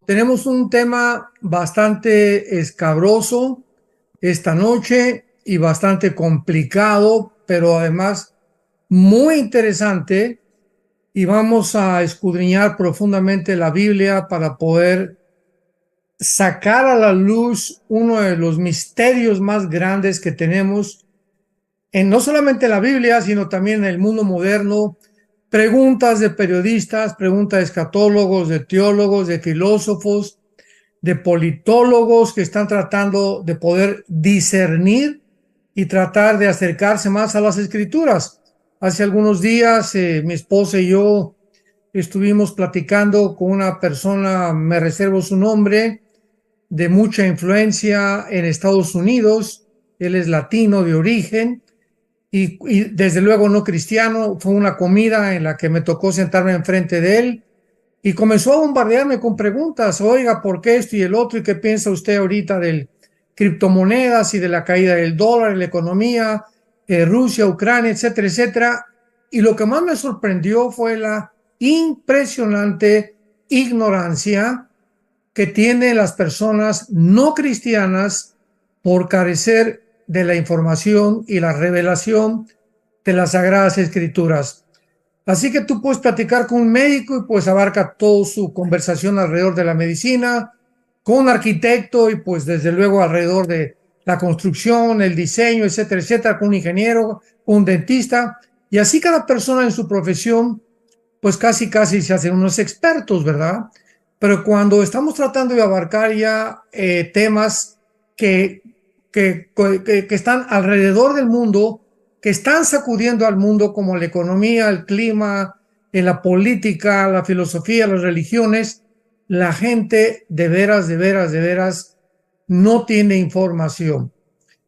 Tenemos un tema bastante escabroso esta noche y bastante complicado, pero además muy interesante. Y vamos a escudriñar profundamente la Biblia para poder sacar a la luz uno de los misterios más grandes que tenemos en no solamente la Biblia, sino también en el mundo moderno. Preguntas de periodistas, preguntas de escatólogos, de teólogos, de filósofos, de politólogos que están tratando de poder discernir y tratar de acercarse más a las escrituras. Hace algunos días mi esposa y yo estuvimos platicando con una persona, me reservo su nombre, de mucha influencia en Estados Unidos. Él es latino de origen y desde luego no cristiano. Fue una comida en la que me tocó sentarme enfrente de él y comenzó a bombardearme con preguntas. Oiga, ¿por qué esto y el otro? ¿Y qué piensa usted ahorita de criptomonedas y de la caída del dólar, la economía, Rusia, Ucrania, etcétera, etcétera? Y lo que más me sorprendió fue la impresionante ignorancia que tienen las personas no cristianas por carecer de la información y la revelación de las Sagradas Escrituras. Así que tú puedes platicar con un médico y pues abarca toda su conversación alrededor de la medicina, con un arquitecto y pues desde luego alrededor de la construcción, el diseño, etcétera, etcétera, con un ingeniero, con un dentista. Y así cada persona en su profesión pues casi se hacen unos expertos, ¿verdad? Pero cuando estamos tratando de abarcar ya temas que, que están alrededor del mundo, que están sacudiendo al mundo, como la economía, el clima, la política, la filosofía, las religiones, la gente de veras no tiene información.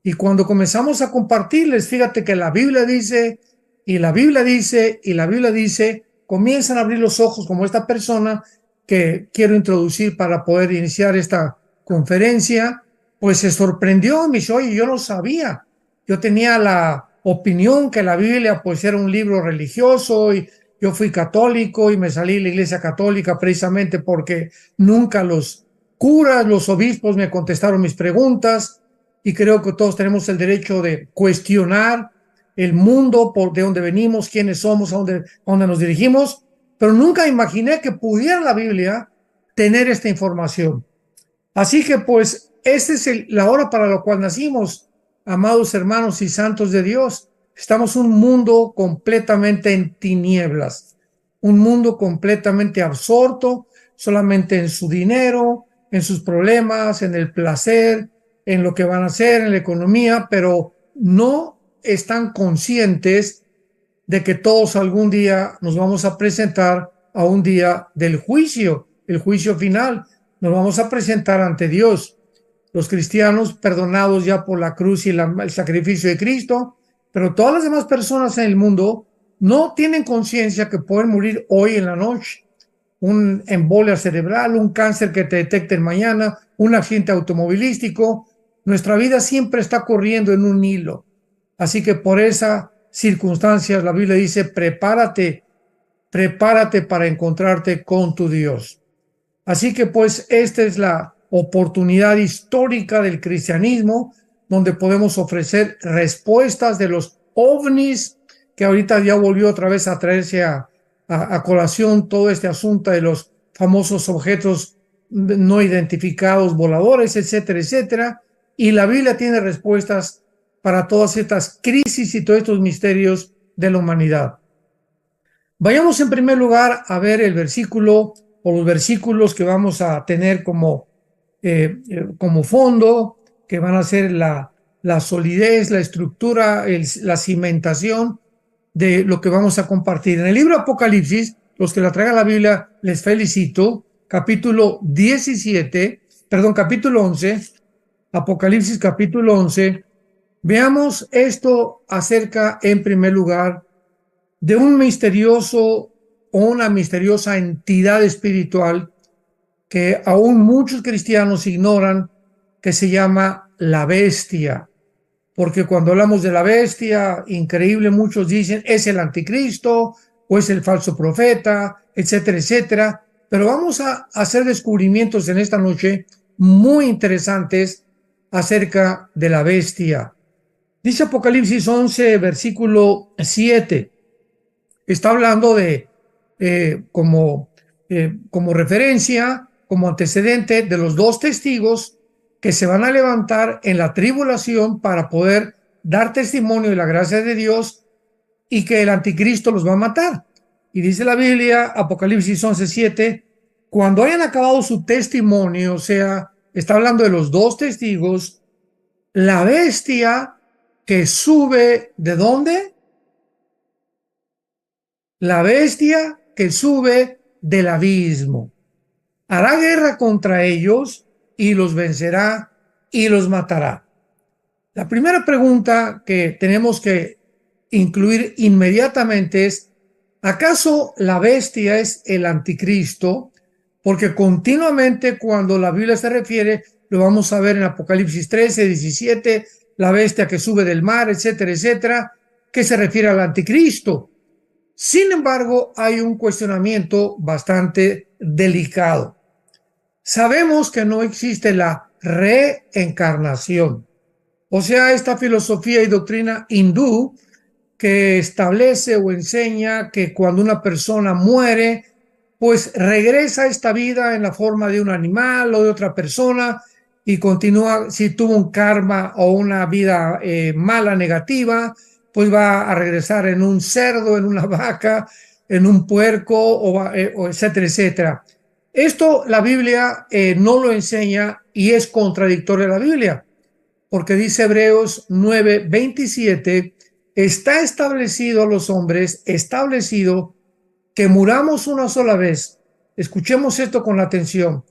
Y cuando comenzamos a compartirles, fíjate que la Biblia dice, y la Biblia dice, y la Biblia dice, comienzan a abrir los ojos como esta persona que quiero introducir para poder iniciar esta conferencia. Pues se sorprendió, me dice, oye, yo no sabía. Yo tenía la opinión que la Biblia pues era un libro religioso y yo fui católico y me salí de la iglesia católica precisamente porque nunca los curas, los obispos me contestaron mis preguntas, y creo que todos tenemos el derecho de cuestionar el mundo, por de dónde venimos, quiénes somos, a dónde nos dirigimos, pero nunca imaginé que pudiera la Biblia tener esta información. Así que pues esta es la hora para la cual nacimos, amados hermanos y santos de Dios. Estamos en un mundo completamente en tinieblas, un mundo completamente absorto solamente en su dinero, en sus problemas, en el placer, en lo que van a hacer, en la economía, pero no están conscientes de que todos algún día nos vamos a presentar a un día del juicio, el juicio final. Nos vamos a presentar ante Dios. Los cristianos perdonados ya por la cruz y el sacrificio de Cristo, pero todas las demás personas en el mundo no tienen conciencia que pueden morir hoy en la noche. Un embolia cerebral, un cáncer que te detecten mañana, un accidente automovilístico. Nuestra vida siempre está corriendo en un hilo. Así que por esas circunstancias la Biblia dice, prepárate, prepárate para encontrarte con tu Dios. Así que pues esta es la oportunidad histórica del cristianismo, donde podemos ofrecer respuestas de los ovnis, que ahorita ya volvió otra vez a traerse a colación todo este asunto de los famosos objetos no identificados, voladores, etcétera, etcétera. Y la Biblia tiene respuestas para todas estas crisis y todos estos misterios de la humanidad. Vayamos en primer lugar a ver el versículo o los versículos que vamos a tener como fondo, que van a ser la solidez, la estructura, la cimentación de lo que vamos a compartir. En el libro Apocalipsis, los que la traigan la Biblia, les felicito, capítulo 17, perdón, capítulo 11, Apocalipsis capítulo 11, veamos esto acerca, en primer lugar, de un misterioso o una misteriosa entidad espiritual que aún muchos cristianos ignoran, que se llama la bestia. Porque cuando hablamos de la bestia, increíble, muchos dicen es el anticristo o es el falso profeta, etcétera, etcétera. pero vamos a hacer descubrimientos en esta noche muy interesantes acerca de la bestia. Dice Apocalipsis 11, versículo 7. Está hablando de como referencia, como antecedente de los dos testigos que se van a levantar en la tribulación para poder dar testimonio de la gracia de Dios y que el anticristo los va a matar. Y dice la Biblia, Apocalipsis 11:7, cuando hayan acabado su testimonio, o sea, está hablando de los dos testigos, la bestia que sube, ¿de dónde? La bestia que sube del abismo. Hará guerra contra ellos y los vencerá y los matará. La primera pregunta que tenemos que incluir inmediatamente es, ¿acaso la bestia es el anticristo? Porque continuamente cuando la Biblia se refiere, lo vamos a ver en Apocalipsis 13, 17, la bestia que sube del mar, etcétera, etcétera, que se refiere al anticristo. Sin embargo, hay un cuestionamiento bastante delicado. Sabemos que no existe la reencarnación, o sea, esta filosofía y doctrina hindú que establece o enseña que cuando una persona muere, pues regresa a esta vida en la forma de un animal o de otra persona y continúa, si tuvo un karma o una vida mala, negativa, pues va a regresar en un cerdo, en una vaca, en un puerco o etcétera, etcétera. Esto la Biblia no lo enseña y es contradictorio a la Biblia, porque dice Hebreos 9:27, está establecido a los hombres, establecido que muramos una sola vez. Escuchemos esto con atención.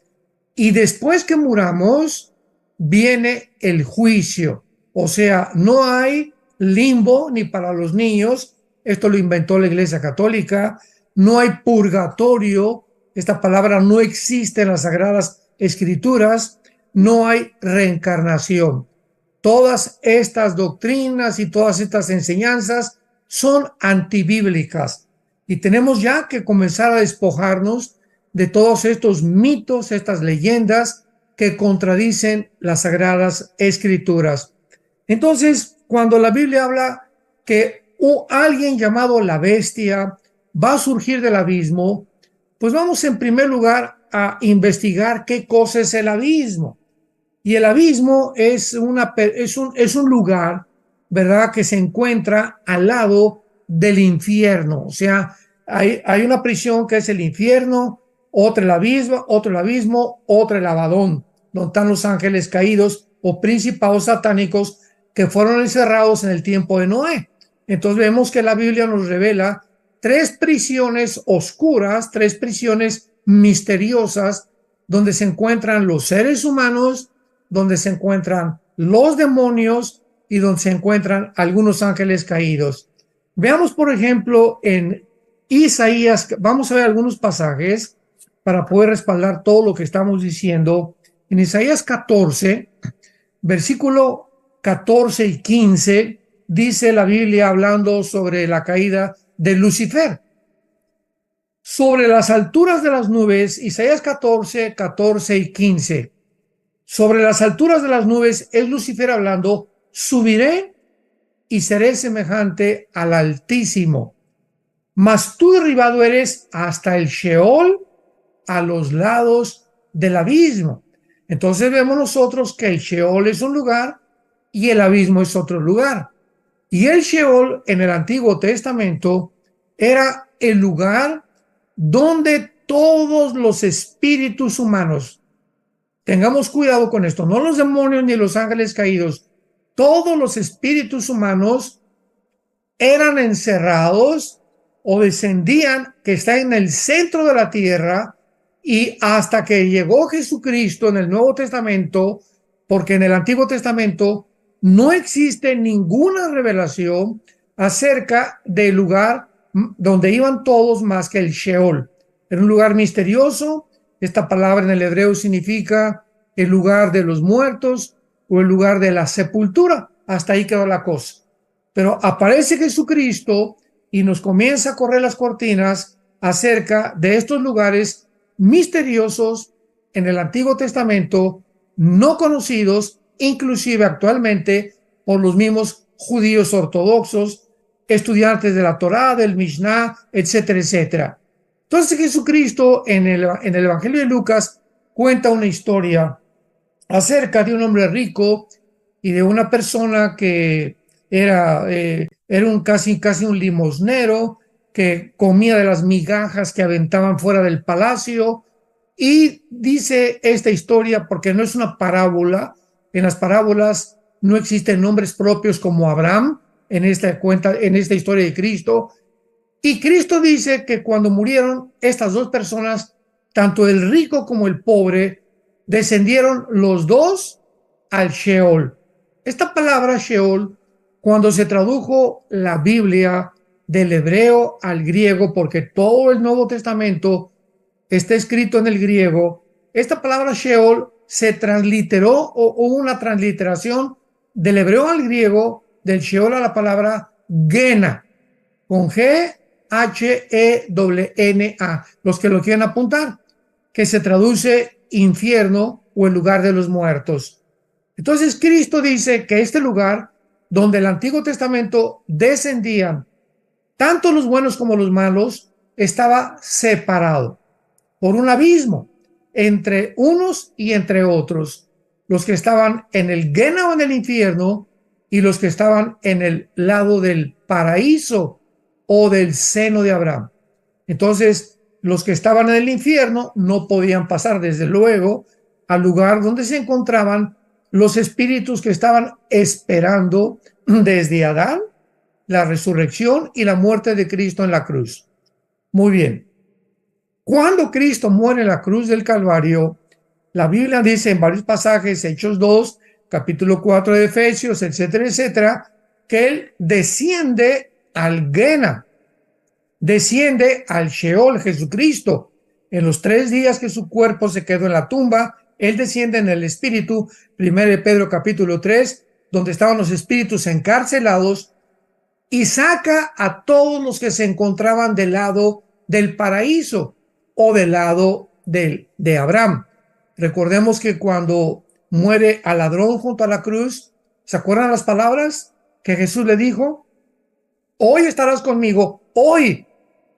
Y después que muramos, viene el juicio. O sea, no hay limbo ni para los niños. Esto lo inventó la Iglesia Católica. No hay purgatorio. Esta palabra no existe en las Sagradas Escrituras. No hay reencarnación. Todas estas doctrinas y todas estas enseñanzas son antibíblicas y tenemos ya que comenzar a despojarnos de todos estos mitos, estas leyendas que contradicen las Sagradas Escrituras. Entonces, cuando la Biblia habla que alguien llamado la bestia va a surgir del abismo, pues vamos en primer lugar a investigar qué cosa es el abismo. Y el abismo es un lugar, ¿verdad?, que se encuentra al lado del infierno. O sea, hay una prisión que es el infierno, otro el abismo, otro el Abadón, donde están los ángeles caídos o principados satánicos que fueron encerrados en el tiempo de Noé. Entonces vemos que la Biblia nos revela tres prisiones oscuras, tres prisiones misteriosas, donde se encuentran los seres humanos, donde se encuentran los demonios y donde se encuentran algunos ángeles caídos. Veamos, por ejemplo, en Isaías, vamos a ver algunos pasajes para poder respaldar todo lo que estamos diciendo. En Isaías 14, versículo 14 y 15, dice la Biblia hablando sobre la caída de Lucifer. Sobre las alturas de las nubes, Isaías 14, 14 y 15. Sobre las alturas de las nubes es Lucifer hablando, subiré y seré semejante al Altísimo. Mas tú derribado eres hasta el Sheol, a los lados del abismo. Entonces vemos nosotros que el Sheol es un lugar y el abismo es otro lugar. Y el Sheol en el Antiguo Testamento era el lugar donde todos los espíritus humanos, tengamos cuidado con esto, no los demonios ni los ángeles caídos, todos los espíritus humanos eran encerrados o descendían, que está en el centro de la tierra, y hasta que llegó Jesucristo en el Nuevo Testamento, porque en el Antiguo Testamento no existe ninguna revelación acerca del lugar donde iban todos más que el Sheol. Era un lugar misterioso. Esta palabra en el hebreo significa el lugar de los muertos o el lugar de la sepultura. Hasta ahí quedó la cosa. Pero aparece Jesucristo y nos comienza a correr las cortinas acerca de estos lugares misteriosos en el Antiguo Testamento, no conocidos, inclusive actualmente, por los mismos judíos ortodoxos, estudiantes de la Torá, del Mishnah, etcétera, etcétera. Entonces Jesucristo en el Evangelio de Lucas cuenta una historia acerca de un hombre rico y de una persona que era casi un limosnero que comía de las migajas que aventaban fuera del palacio. Y dice esta historia porque no es una parábola. En las parábolas no existen nombres propios como Abraham en esta historia de Cristo. Y Cristo dice que cuando murieron estas dos personas, tanto el rico como el pobre, descendieron los dos al Sheol. Esta palabra Sheol, cuando se tradujo la Biblia del hebreo al griego, porque todo el Nuevo Testamento está escrito en el griego, esta palabra Sheol se transliteró o una transliteración del hebreo al griego, del Sheol a la palabra Gena, con G-H-E-N-A, los que lo quieran apuntar, que se traduce infierno o el lugar de los muertos. Entonces Cristo dice que este lugar donde el Antiguo Testamento descendían tanto los buenos como los malos, estaba separado por un abismo entre unos y entre otros, los que estaban en el Gena o en el infierno y los que estaban en el lado del paraíso o del seno de Abraham. Entonces, los que estaban en el infierno no podían pasar, desde luego, al lugar donde se encontraban los espíritus que estaban esperando desde Adán, la resurrección y la muerte de Cristo en la cruz. Muy bien. Cuando Cristo muere en la cruz del Calvario, la Biblia dice en varios pasajes, Hechos 2, capítulo 4 de Efesios, etcétera, etcétera, que Él desciende al Gena, desciende al Sheol, Jesucristo. En los 3 días que su cuerpo se quedó en la tumba, Él desciende en el Espíritu, 1 de Pedro capítulo 3, donde estaban los espíritus encarcelados, y saca a todos los que se encontraban del lado del paraíso o del lado de Abraham. Recordemos que cuando muere al ladrón junto a la cruz, ¿se acuerdan las palabras que Jesús le dijo? Hoy estarás conmigo, hoy.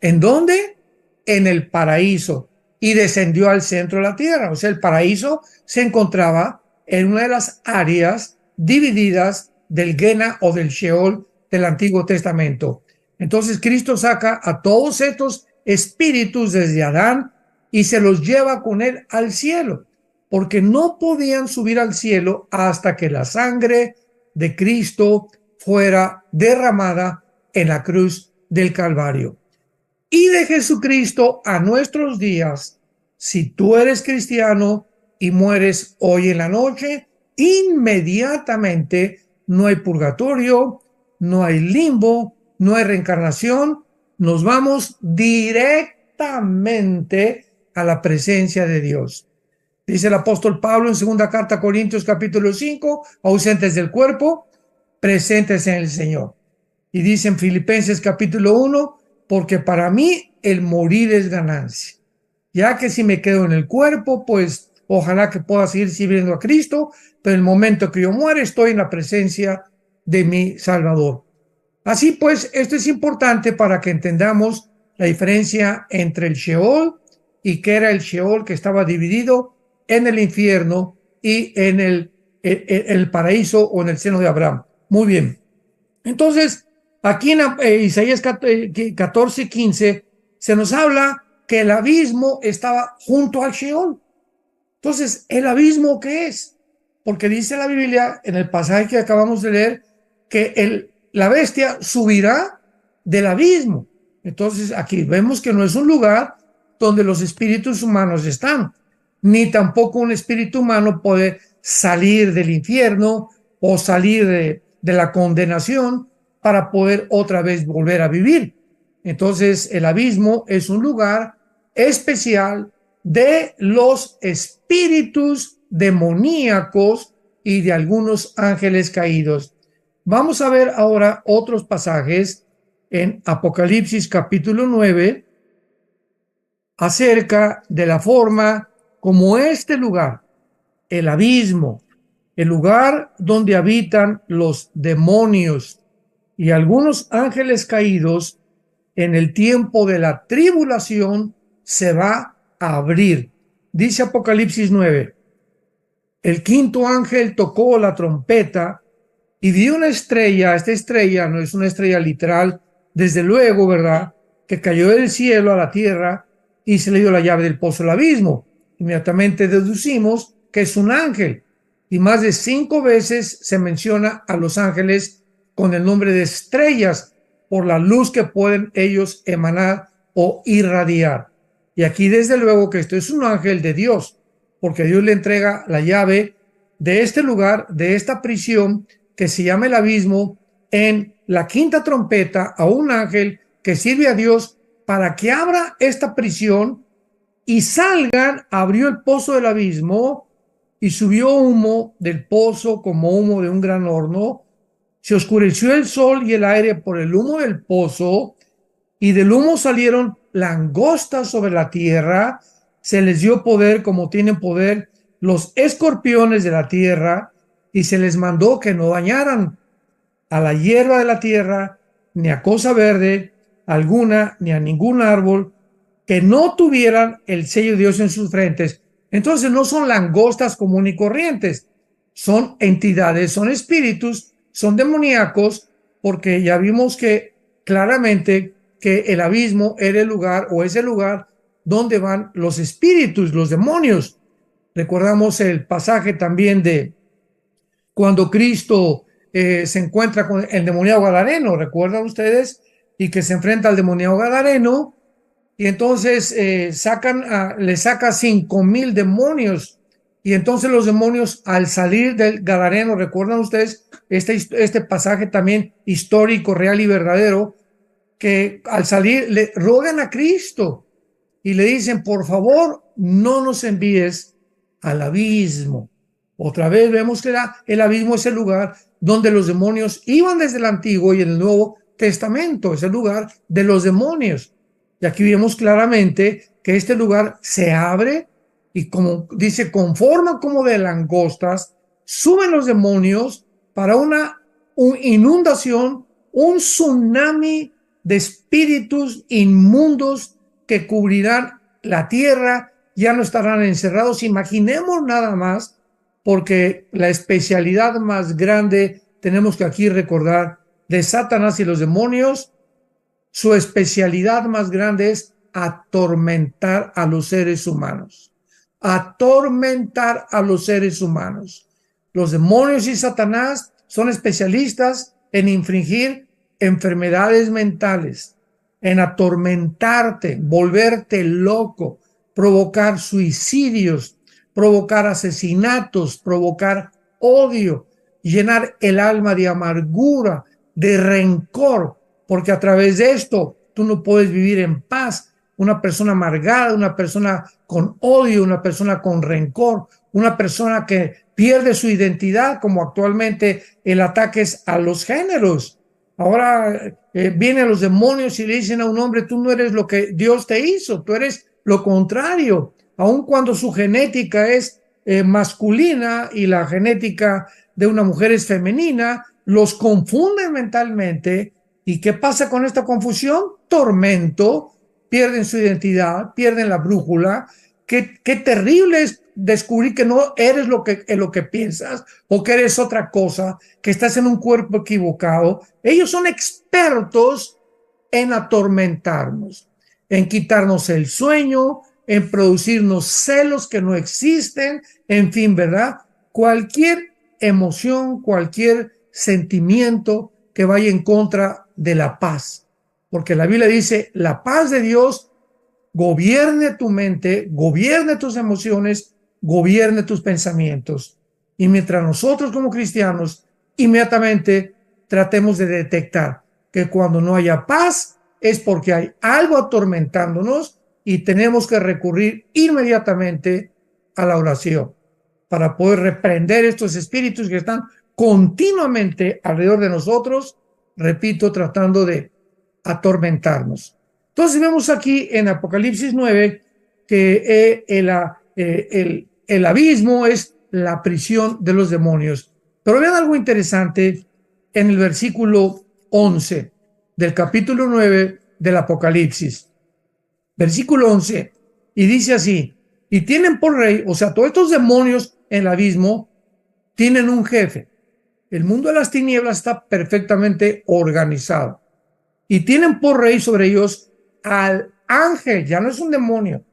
¿En dónde? En el paraíso. Y descendió al centro de la tierra. O sea, el paraíso se encontraba en una de las áreas divididas del Gena o del Sheol del Antiguo Testamento. Entonces Cristo saca a todos estos espíritus desde Adán y se los lleva con él al cielo, porque no podían subir al cielo hasta que la sangre de Cristo fuera derramada en la cruz del Calvario. Y de Jesucristo a nuestros días, si tú eres cristiano y mueres hoy en la noche, inmediatamente no hay purgatorio, no hay limbo, no hay reencarnación, nos vamos directamente a la presencia de Dios. Dice el apóstol Pablo en segunda carta a Corintios capítulo 5, ausentes del cuerpo, presentes en el Señor. Y dice en Filipenses capítulo 1, porque para mí el morir es ganancia, ya que si me quedo en el cuerpo, pues ojalá que pueda seguir sirviendo a Cristo, pero el momento que yo muera estoy en la presencia de mi Salvador. Así pues, esto es importante para que entendamos la diferencia entre el Sheol y que era el Sheol que estaba dividido en el infierno y en el paraíso o en el seno de Abraham. Muy bien. Entonces, aquí en Isaías 14:15 se nos habla que el abismo estaba junto al Sheol. Entonces, ¿el abismo qué es? Porque dice la Biblia en el pasaje que acabamos de leer que la bestia subirá del abismo. Entonces, aquí vemos que no es un lugar donde los espíritus humanos están, ni tampoco un espíritu humano puede salir del infierno o salir de la condenación para poder otra vez volver a vivir. Entonces, el abismo es un lugar especial de los espíritus demoníacos y de algunos ángeles caídos. Vamos a ver ahora otros pasajes en Apocalipsis capítulo 9, acerca de la forma como este lugar, el abismo, el lugar donde habitan los demonios y algunos ángeles caídos en el tiempo de la tribulación, se va a abrir. Dice Apocalipsis 9, el quinto ángel tocó la trompeta y vi una estrella. Esta estrella no es una estrella literal, desde luego, ¿verdad?, que cayó del cielo a la tierra y se le dio la llave del pozo del abismo. Inmediatamente deducimos que es un ángel, y más de 5 veces se menciona a los ángeles con el nombre de estrellas por la luz que pueden ellos emanar o irradiar. Y aquí desde luego que esto es un ángel de Dios, porque Dios le entrega la llave de este lugar, de esta prisión que se llama el abismo, en la quinta trompeta a un ángel que sirve a Dios para que abra esta prisión y salgan. Abrió el pozo del abismo y subió humo del pozo como humo de un gran horno. Se oscureció el sol y el aire por el humo del pozo, y del humo salieron langostas sobre la tierra. Se les dio poder como tienen poder los escorpiones de la tierra, y se les mandó que no dañaran a la hierba de la tierra, ni a cosa verde alguna, ni a ningún árbol, que no tuvieran el sello de Dios en sus frentes. Entonces no son langostas comunes y corrientes, son entidades, son espíritus, son demoníacos, porque ya vimos que claramente que el abismo era el lugar, o es el lugar donde van los espíritus, los demonios. Recordamos el pasaje también de cuando Cristo se encuentra con el demoniado gadareno, ¿recuerdan ustedes? Y que se enfrenta al demoniado gadareno, y entonces le saca 5,000 demonios, y entonces los demonios al salir del gadareno, ¿recuerdan ustedes este pasaje también histórico, real y verdadero? Que al salir le rogan a Cristo y le dicen, por favor, no nos envíes al abismo. Otra vez vemos que el abismo es el lugar donde los demonios iban desde el Antiguo y en el Nuevo Testamento, es el lugar de los demonios. Y aquí vemos claramente que este lugar se abre y, como dice, con forma como de langostas, suben los demonios para una inundación, un tsunami de espíritus inmundos que cubrirán la tierra. Ya no estarán encerrados. Imaginemos nada más, porque la especialidad más grande, tenemos que aquí recordar, de Satanás y los demonios, su especialidad más grande es atormentar a los seres humanos. Atormentar a los seres humanos. Los demonios y Satanás son especialistas en infringir enfermedades mentales, en atormentarte, volverte loco, provocar suicidios, provocar asesinatos, provocar odio, llenar el alma de amargura, de rencor, porque a través de esto tú no puedes vivir en paz. Una persona amargada, una persona con odio, una persona con rencor, una persona que pierde su identidad, como actualmente el ataque es a los géneros. Ahora vienen los demonios y le dicen a un hombre, tú no eres lo que Dios te hizo, tú eres lo contrario, aun cuando su genética es masculina y la genética de una mujer es femenina, los confunden mentalmente. ¿Y qué pasa con esta confusión? Tormento, pierden su identidad, pierden la brújula. Qué terrible es descubrir que no eres lo que piensas, o que eres otra cosa, que estás en un cuerpo equivocado. Ellos son expertos en atormentarnos, en quitarnos el sueño, en producirnos celos que no existen, en fin, ¿verdad? Cualquier emoción, cualquier sentimiento que vaya en contra de la paz, porque la Biblia dice, la paz de Dios gobierne tu mente, gobierne tus emociones, gobierne tus pensamientos. Y mientras nosotros como cristianos inmediatamente tratemos de detectar que cuando no haya paz es porque hay algo atormentándonos, y tenemos que recurrir inmediatamente a la oración para poder reprender estos espíritus que están continuamente alrededor de nosotros, repito, tratando de atormentarnos. Entonces vemos aquí en Apocalipsis 9 que el abismo es la prisión de los demonios. Pero vean algo interesante en el versículo 11 del capítulo 9 del Apocalipsis. Versículo 11, y dice así: y tienen por rey, o sea, todos estos demonios en el abismo tienen un jefe. El mundo de las tinieblas está perfectamente organizado. Y tienen por rey sobre ellos al ángel, ya no es un demonio,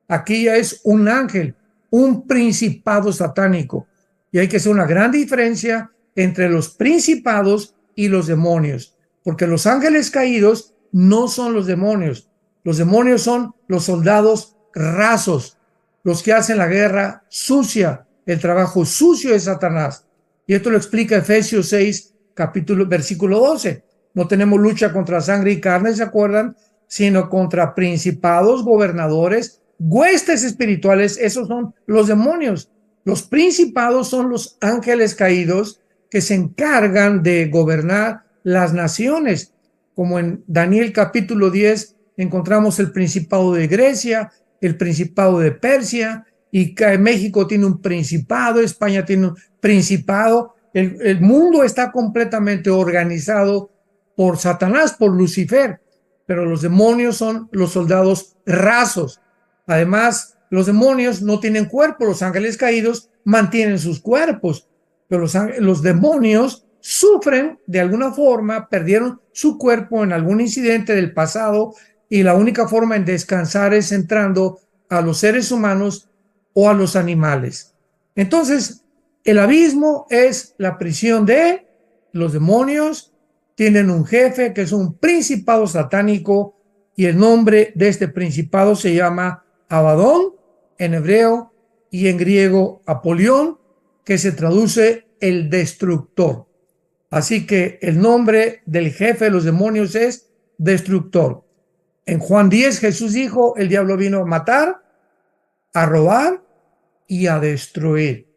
aquí ya es un ángel, un principado satánico. Y hay que hacer una gran diferencia entre los principados y los demonios, porque los ángeles caídos no son los demonios. Los demonios son los soldados rasos, los que hacen la guerra sucia, el trabajo sucio de Satanás. Y esto lo explica Efesios 6, versículo 12. No tenemos lucha contra sangre y carne, ¿se acuerdan? Sino contra principados, gobernadores, huestes espirituales. Esos son los demonios. Los principados son los ángeles caídos que se encargan de gobernar las naciones. Como en Daniel capítulo 10 encontramos el principado de Grecia, el principado de Persia, y México tiene un principado, España tiene un principado. El mundo está completamente organizado por Satanás, por Lucifer, pero los demonios son los soldados rasos. Además, los demonios no tienen cuerpo, los ángeles caídos mantienen sus cuerpos, pero los demonios sufren de alguna forma, perdieron su cuerpo en algún incidente del pasado, y la única forma en descansar es entrando a los seres humanos o a los animales. Entonces, el abismo es la prisión de los demonios. Tienen un jefe que es un principado satánico, y el nombre de este principado se llama Abadón en hebreo, y en griego Apolión, que se traduce el destructor. Así que el nombre del jefe de los demonios es destructor. En Juan 10 Jesús dijo: el diablo vino a matar, a robar y a destruir.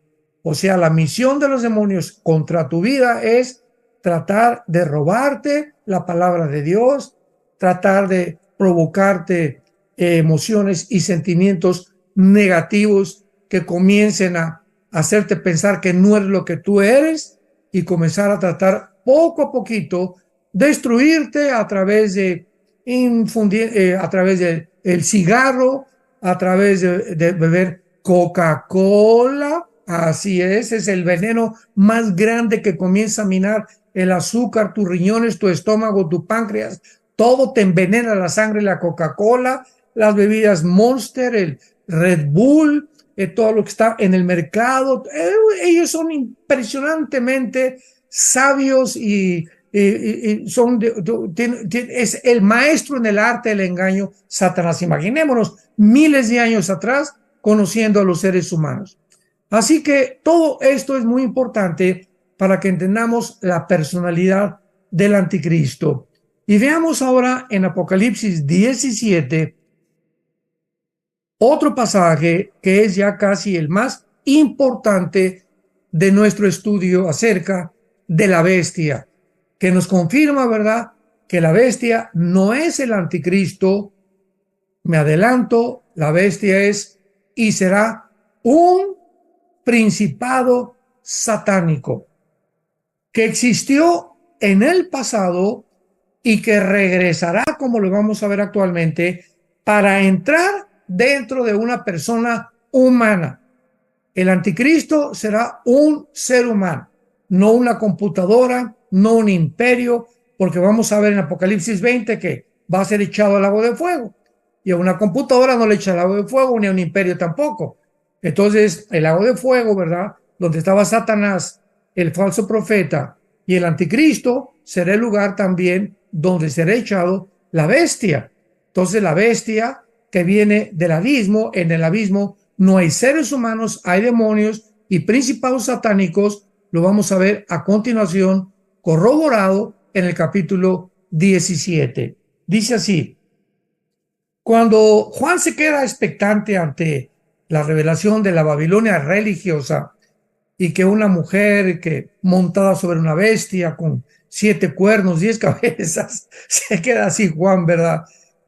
O sea, la misión de los demonios contra tu vida es tratar de robarte la palabra de Dios, tratar de provocarte emociones y sentimientos negativos que comiencen a hacerte pensar que no eres lo que tú eres, y comenzar a tratar poco a poquito destruirte a través de a través del cigarro, a través de beber Coca-Cola. Así es el veneno más grande que comienza a minar el azúcar, tus riñones, tu estómago, tu páncreas. Todo te envenena la sangre, la Coca-Cola, las bebidas Monster, el Red Bull, todo lo que está en el mercado. Ellos son impresionantemente sabios y son es el maestro en el arte del engaño, Satanás. Imaginémonos miles de años atrás conociendo a los seres humanos. Así que todo esto es muy importante para que entendamos la personalidad del anticristo. Y veamos ahora en Apocalipsis 17 otro pasaje que es ya casi el más importante de nuestro estudio acerca de la bestia, que nos confirma, ¿verdad?, que la bestia no es el anticristo. Me adelanto, la bestia es y será un principado satánico que existió en el pasado y que regresará, como lo vamos a ver actualmente, para entrar dentro de una persona humana. El anticristo será un ser humano, no una computadora, no un imperio, porque vamos a ver en Apocalipsis 20 que va a ser echado al lago de fuego, y a una computadora no le echa al lago de fuego, ni a un imperio tampoco. Entonces, el lago de fuego, ¿verdad?, donde estaba Satanás, el falso profeta y el anticristo, será el lugar también donde será echado la bestia. Entonces, la bestia que viene del abismo, en el abismo no hay seres humanos, hay demonios y principados satánicos. Lo vamos a ver a continuación, corroborado en el capítulo 17. Dice así: cuando Juan se queda expectante ante la revelación de la Babilonia religiosa, y que una mujer que montada sobre una bestia con 7 cuernos, 10 cabezas, se queda así Juan, ¿verdad?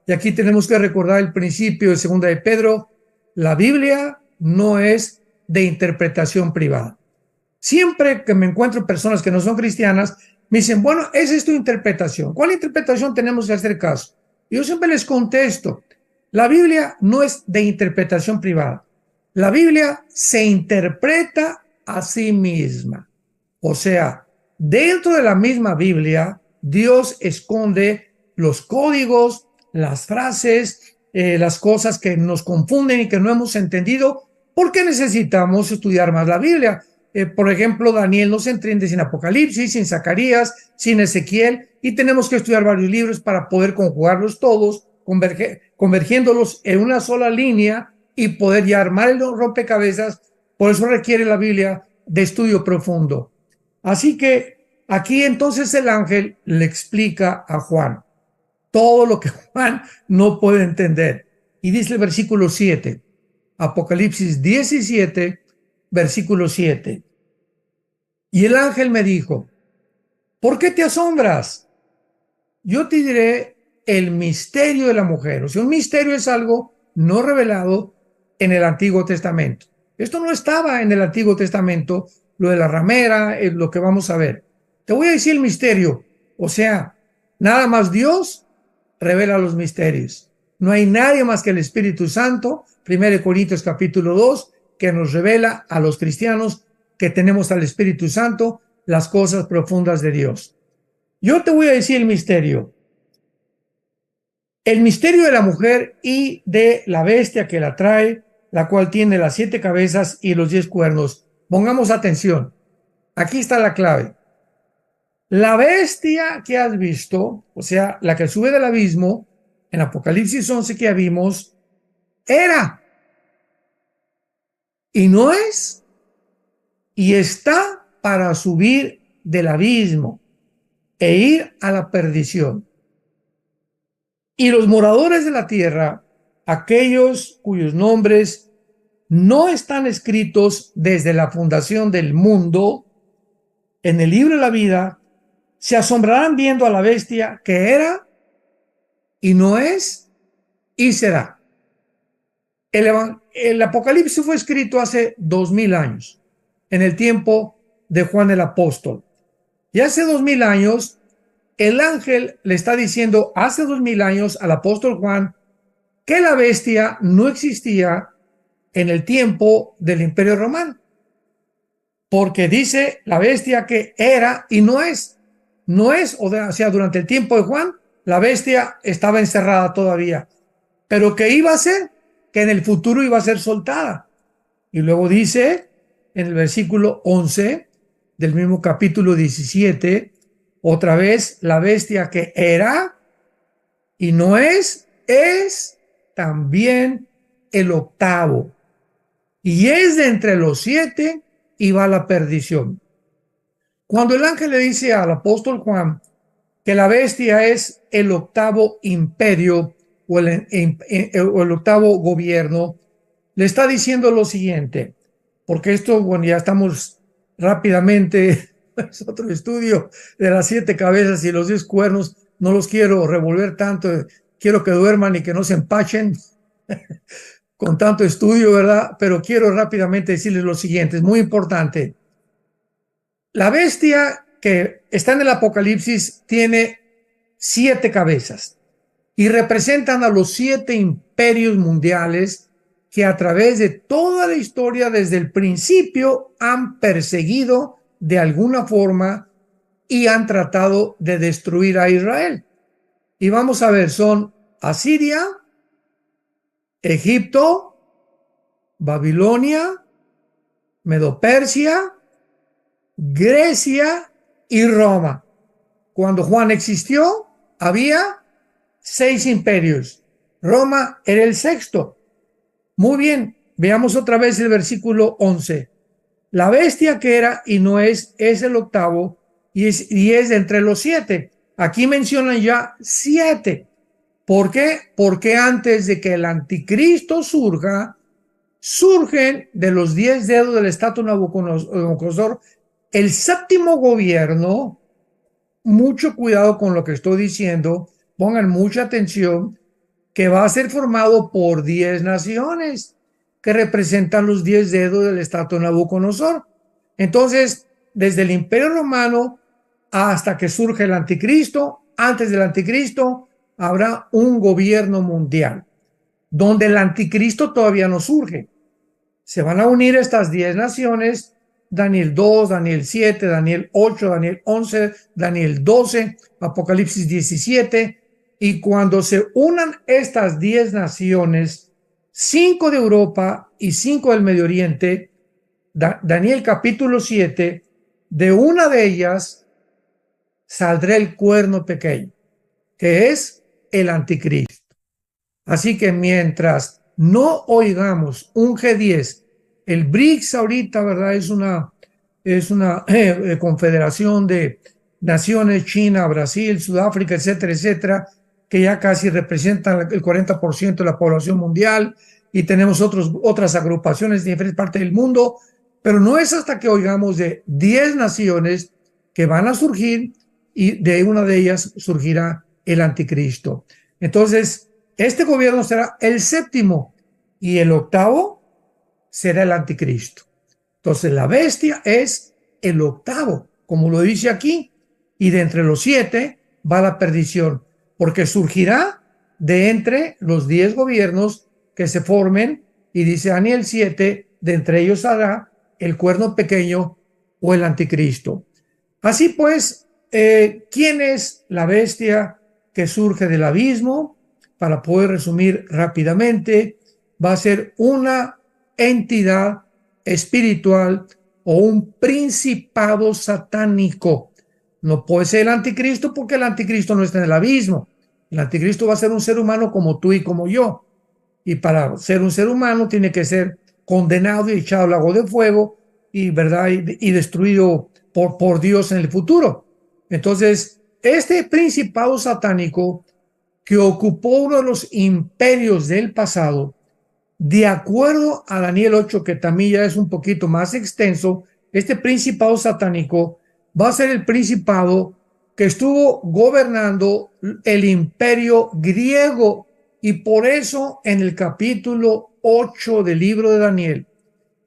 Y aquí tenemos que recordar el principio de 2 de Pedro, la Biblia no es de interpretación privada. Siempre que me encuentro personas que no son cristianas, me dicen, bueno, esa es tu interpretación. ¿Cuál interpretación tenemos que hacer caso? Y yo siempre les contesto, la Biblia no es de interpretación privada. La Biblia se interpreta a sí misma. O sea, dentro de la misma Biblia, Dios esconde los códigos, las frases, las cosas que nos confunden y que no hemos entendido, porque necesitamos estudiar más la Biblia. Por ejemplo, Daniel no se entiende sin Apocalipsis, sin Zacarías, sin Ezequiel, y tenemos que estudiar varios libros para poder conjugarlos todos, convergiéndolos en una sola línea y poder ya armar el rompecabezas. Por eso requiere la Biblia de estudio profundo. Así que aquí entonces el ángel le explica a Juan todo lo que Juan no puede entender. Y dice el versículo 7, Apocalipsis 17, versículo 7. Y el ángel me dijo, ¿por qué te asombras? Yo te diré el misterio de la mujer. O sea, un misterio es algo no revelado en el Antiguo Testamento. Esto no estaba en el Antiguo Testamento, lo de la ramera, es lo que vamos a ver. Te voy a decir el misterio. O sea, nada más Dios revela los misterios. No hay nadie más que el Espíritu Santo, 1 Corintios capítulo 2, que nos revela a los cristianos que tenemos al Espíritu Santo las cosas profundas de Dios. Yo te voy a decir el misterio. El misterio de la mujer y de la bestia que la trae, la cual tiene las 7 cabezas y los 10 cuernos. Pongamos atención. Aquí está la clave. La bestia que has visto, o sea, la que sube del abismo, en Apocalipsis 11 que ya vimos, era y no es y está para subir del abismo e ir a la perdición. Y los moradores de la tierra, aquellos cuyos nombres no están escritos desde la fundación del mundo en el libro de la vida, se asombrarán viendo a la bestia que era y no es y será. El Apocalipsis fue escrito hace 2000 años, en el tiempo de Juan el Apóstol. Y hace 2000 años, el ángel le está diciendo hace 2000 años al apóstol Juan que la bestia no existía en el tiempo del Imperio Romano. Porque dice la bestia que era y no es. No es, o sea, durante el tiempo de Juan, la bestia estaba encerrada todavía. Pero ¿qué iba a ser? Que en el futuro iba a ser soltada. Y luego dice en el versículo 11 del mismo capítulo 17, otra vez la bestia que era y no es también el octavo. Y es de entre los 7 y va a la perdición. Cuando el ángel le dice al apóstol Juan que la bestia es el octavo imperio o el octavo gobierno, le está diciendo lo siguiente, porque esto, bueno, ya estamos rápidamente, es otro estudio de las 7 cabezas y los 10 cuernos, no los quiero revolver tanto, quiero que duerman y que no se empachen con tanto estudio, ¿verdad? Pero quiero rápidamente decirles lo siguiente, es muy importante. La bestia que está en el Apocalipsis tiene 7 cabezas y representan a los 7 imperios mundiales que a través de toda la historia desde el principio han perseguido de alguna forma y han tratado de destruir a Israel. Y vamos a ver, son Asiria, Egipto, Babilonia, Medo-Persia, Grecia y Roma. Cuando Juan existió, había 6 imperios. Roma era el sexto. Muy bien, veamos otra vez el versículo 11. La bestia que era y no es el octavo y es de entre los 7. Aquí mencionan ya 7. ¿Por qué? Porque antes de que el anticristo surja, surgen de los 10 dedos del estatua Nabucodonosor el séptimo gobierno. Mucho cuidado con lo que estoy diciendo, pongan mucha atención, que va a ser formado por 10 naciones. que representan los 10 dedos del estatua de Nabucodonosor. Entonces, desde el Imperio Romano hasta que surge el anticristo, antes del anticristo habrá un gobierno mundial, donde el anticristo todavía no surge. Se van a unir estas 10 naciones, Daniel 2, Daniel 7, Daniel 8, Daniel 11, Daniel 12, Apocalipsis 17, y cuando se unan estas 10 naciones, 5 de Europa y 5 del Medio Oriente, Daniel capítulo 7, de una de ellas saldrá el cuerno pequeño, que es el anticristo. Así que mientras no oigamos un G10, el BRICS ahorita, ¿verdad? Es una confederación de naciones, China, Brasil, Sudáfrica, etcétera, etcétera, que ya casi representan el 40% de la población mundial, y tenemos otras agrupaciones de diferentes partes del mundo, pero no es hasta que oigamos de 10 naciones que van a surgir, y de una de ellas surgirá el anticristo. Entonces, este gobierno será el séptimo y el octavo será el anticristo. Entonces, la bestia es el octavo, como lo dice aquí, y de entre los 7 va la perdición, porque surgirá de entre los 10 gobiernos que se formen, y dice Daniel 7, de entre ellos hará el cuerno pequeño o el anticristo. Así pues, ¿quién es la bestia que surge del abismo? Para poder resumir rápidamente, va a ser una entidad espiritual o un principado satánico. No puede ser el anticristo, porque el anticristo no está en el abismo. El anticristo va a ser un ser humano como tú y como yo. Y para ser un ser humano tiene que ser condenado y echado al lago de fuego y, ¿verdad? y destruido por Dios en el futuro. Entonces, este principado satánico que ocupó uno de los imperios del pasado, de acuerdo a Daniel 8, que también ya es un poquito más extenso, este principado satánico va a ser el principado que estuvo gobernando el imperio griego, y por eso en el capítulo 8 del libro de Daniel,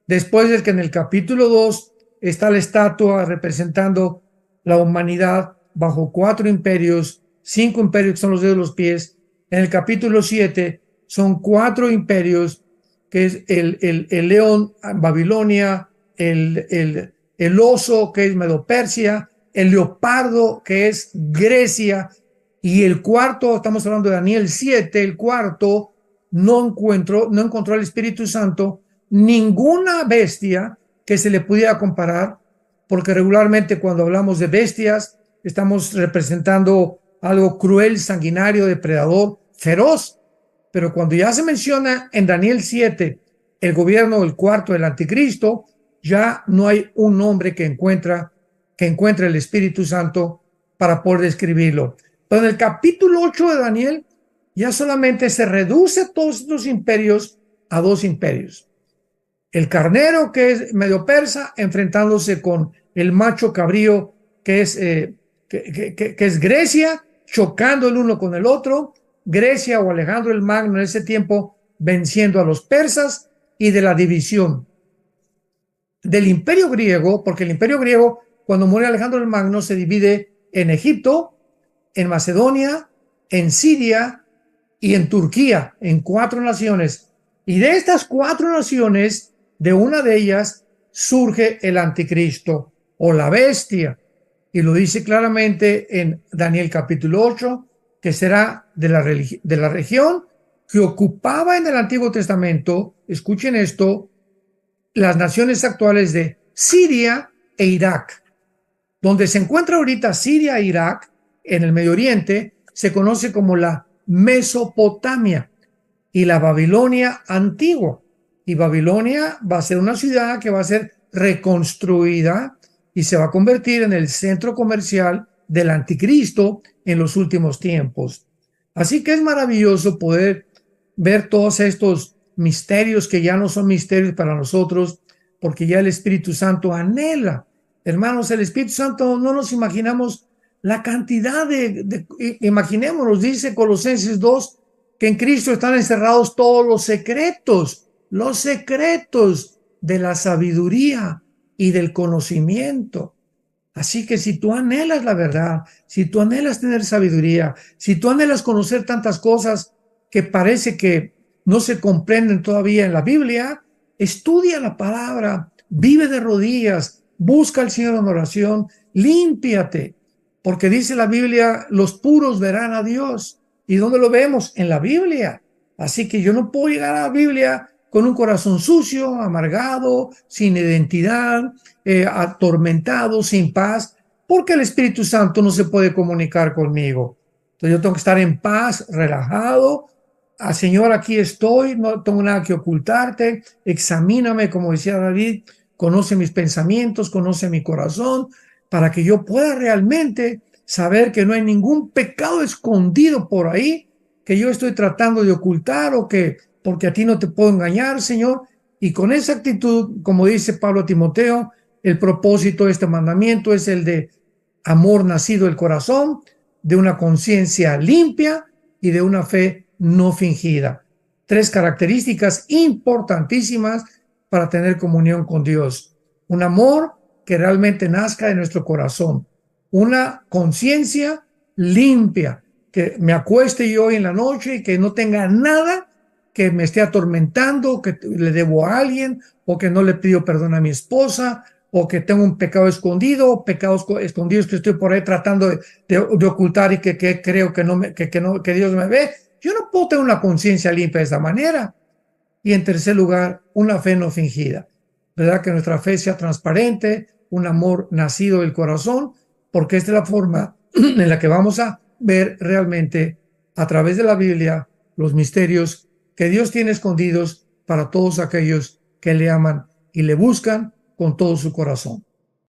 después de que en el capítulo 2 está la estatua representando la humanidad bajo 4 imperios, 5 imperios que son los dedos de los pies, en el capítulo 7 son 4 imperios, que es el león, Babilonia, el oso, que es Medo-Persia, el leopardo, que es Grecia, y el cuarto, estamos hablando de Daniel 7, el cuarto no encontró al Espíritu Santo ninguna bestia que se le pudiera comparar, porque regularmente cuando hablamos de bestias estamos representando algo cruel, sanguinario, depredador, feroz. Pero cuando ya se menciona en Daniel 7 el gobierno del cuarto del anticristo, ya no hay un nombre que encuentre el Espíritu Santo para poder describirlo. Pero en el capítulo 8 de Daniel ya solamente se reduce todos estos imperios a 2 imperios. El carnero, que es medio persa, enfrentándose con el macho cabrío, que es Grecia, chocando el uno con el otro. Grecia o Alejandro el Magno en ese tiempo venciendo a los persas, y de la división del imperio griego, porque el imperio griego, cuando muere Alejandro el Magno, se divide en Egipto, en Macedonia, en Siria y en Turquía, en 4 naciones. Y de estas 4 naciones, de una de ellas surge el anticristo o la bestia, y lo dice claramente en Daniel capítulo 8, que será de la región que ocupaba en el Antiguo Testamento, escuchen esto, las naciones actuales de Siria e Irak. Donde se encuentra ahorita Siria e Irak, en el Medio Oriente, se conoce como la Mesopotamia y la Babilonia antigua. Y Babilonia va a ser una ciudad que va a ser reconstruida y se va a convertir en el centro comercial del anticristo en los últimos tiempos. Así que es maravilloso poder ver todos estos misterios que ya no son misterios para nosotros, porque ya el Espíritu Santo anhela. Hermanos, el Espíritu Santo, no nos imaginamos la cantidad imaginémonos, dice Colosenses 2, que en Cristo están encerrados todos los secretos. los secretos de la sabiduría y del conocimiento. Así que si tú anhelas la verdad, si tú anhelas tener sabiduría, si tú anhelas conocer tantas cosas que parece que no se comprenden todavía en la Biblia, estudia la palabra, vive de rodillas, busca al Señor en oración, límpiate, porque dice la Biblia, los puros verán a Dios. ¿Y dónde lo vemos? En la Biblia. Así que yo no puedo llegar a la Biblia con un corazón sucio, amargado, sin identidad, atormentado, sin paz, porque el Espíritu Santo no se puede comunicar conmigo. Entonces yo tengo que estar en paz, relajado. Señor, aquí estoy, no tengo nada que ocultarte, examíname, como decía David, conoce mis pensamientos, conoce mi corazón, para que yo pueda realmente saber que no hay ningún pecado escondido por ahí que yo estoy tratando de ocultar o que porque a ti no te puedo engañar, Señor. Y con esa actitud, como dice Pablo a Timoteo, el propósito de este mandamiento es el de amor nacido del corazón, de una conciencia limpia y de una fe no fingida. Tres características importantísimas para tener comunión con Dios. Un amor que realmente nazca de nuestro corazón. Una conciencia limpia, que me acueste yo hoy en la noche y que no tenga nada que me esté atormentando, que le debo a alguien, o que no le pido perdón a mi esposa, o que tengo un pecado escondido, o pecados escondidos que estoy por ahí tratando de ocultar y que creo que, que Dios me ve. Yo no puedo tener una conciencia limpia de esa manera. Y en tercer lugar, una fe no fingida. ¿Verdad? Que nuestra fe sea transparente, un amor nacido del corazón, porque esta es la forma en la que vamos a ver realmente a través de la Biblia los misterios que Dios tiene escondidos para todos aquellos que le aman y le buscan con todo su corazón.